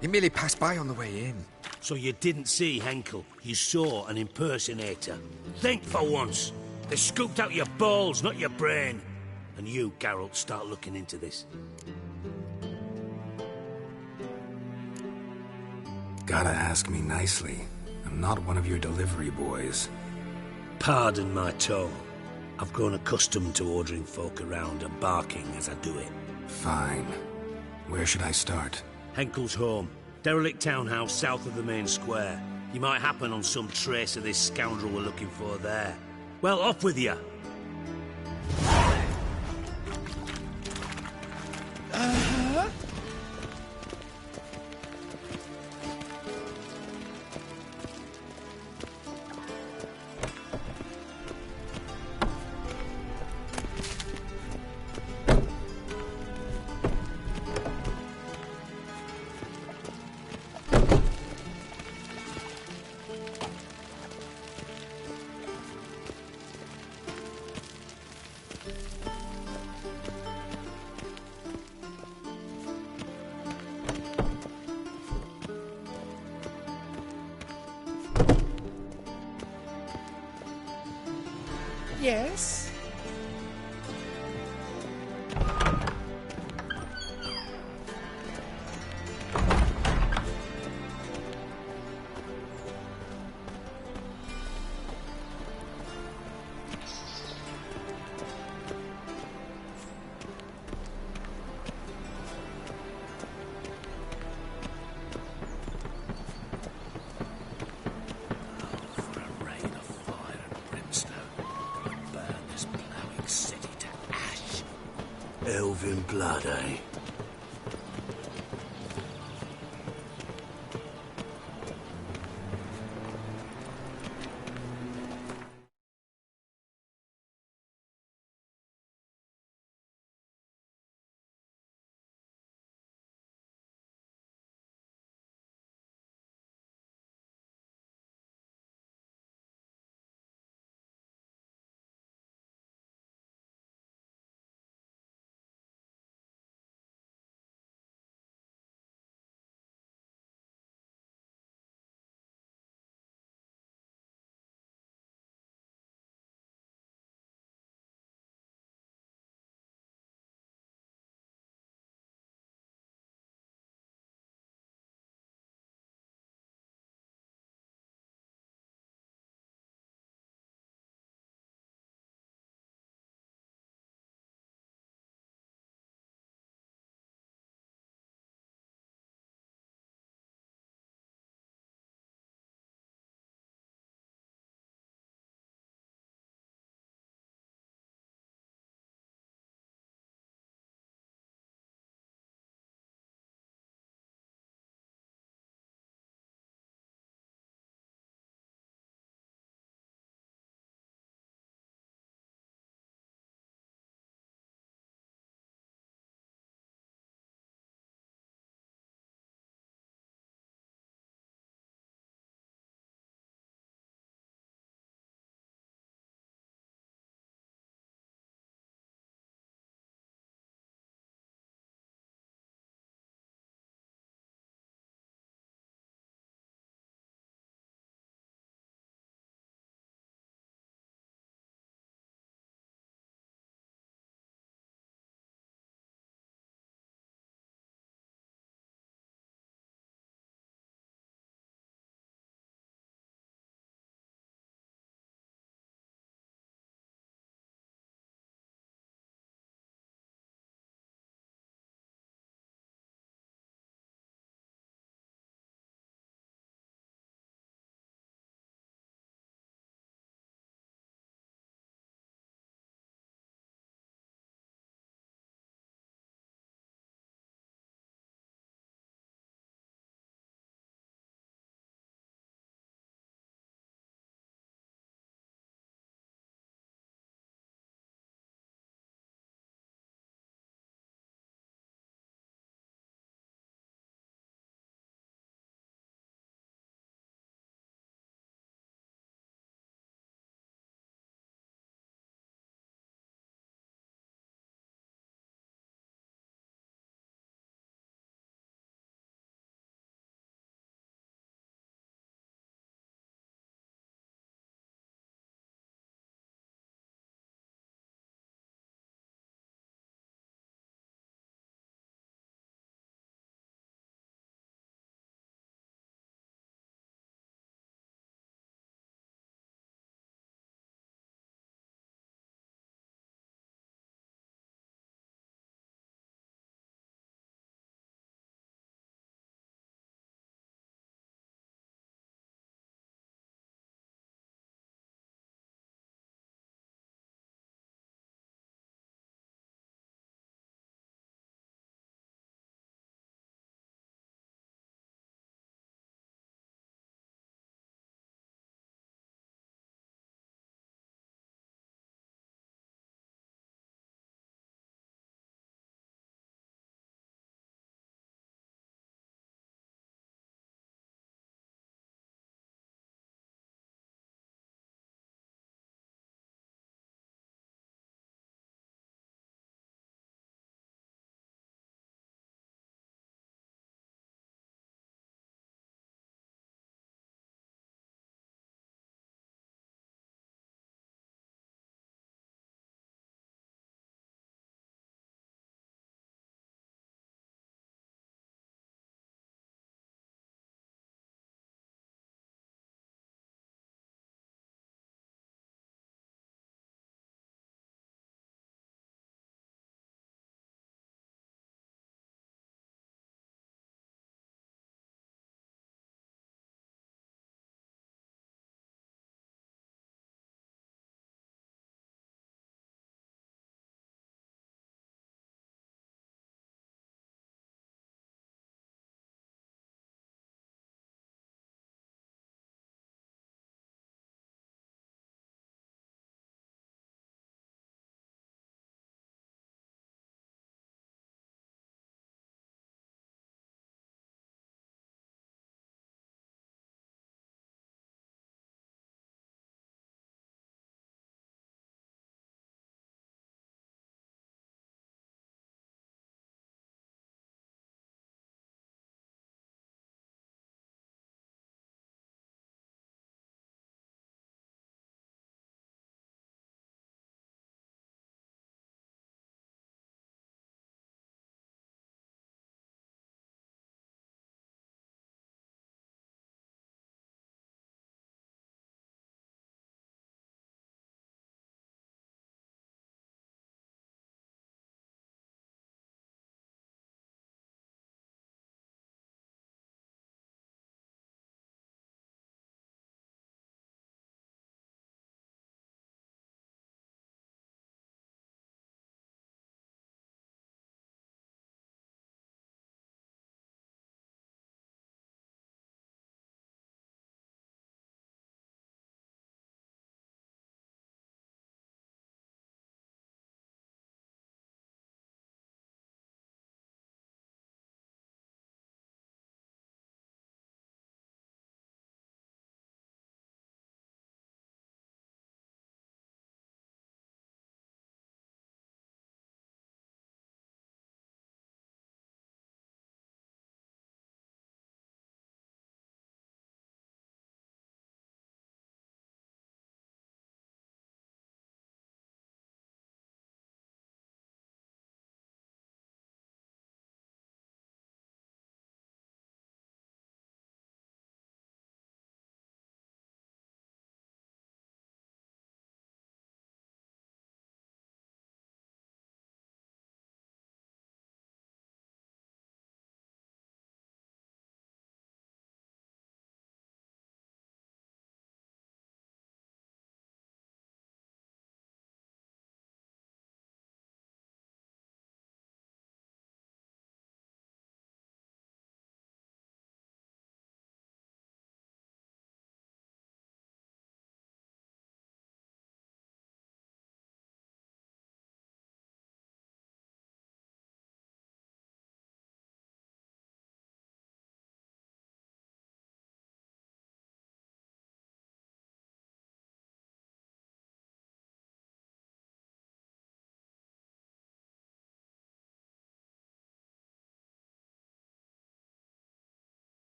He merely passed by on the way in. So you didn't see Henkel. You saw an impersonator. Think for once. They scooped out your balls, not your brain. And you, Geralt, start looking into this. Gotta ask me nicely. I'm not one of your delivery boys. Pardon my tone. I've grown accustomed to ordering folk around and barking as I do it. Fine. Where should I start? Henkel's home. Derelict townhouse south of the main square. You might happen on some trace of this scoundrel we're looking for there. Well, off with you. Yes? Elven blood, eh?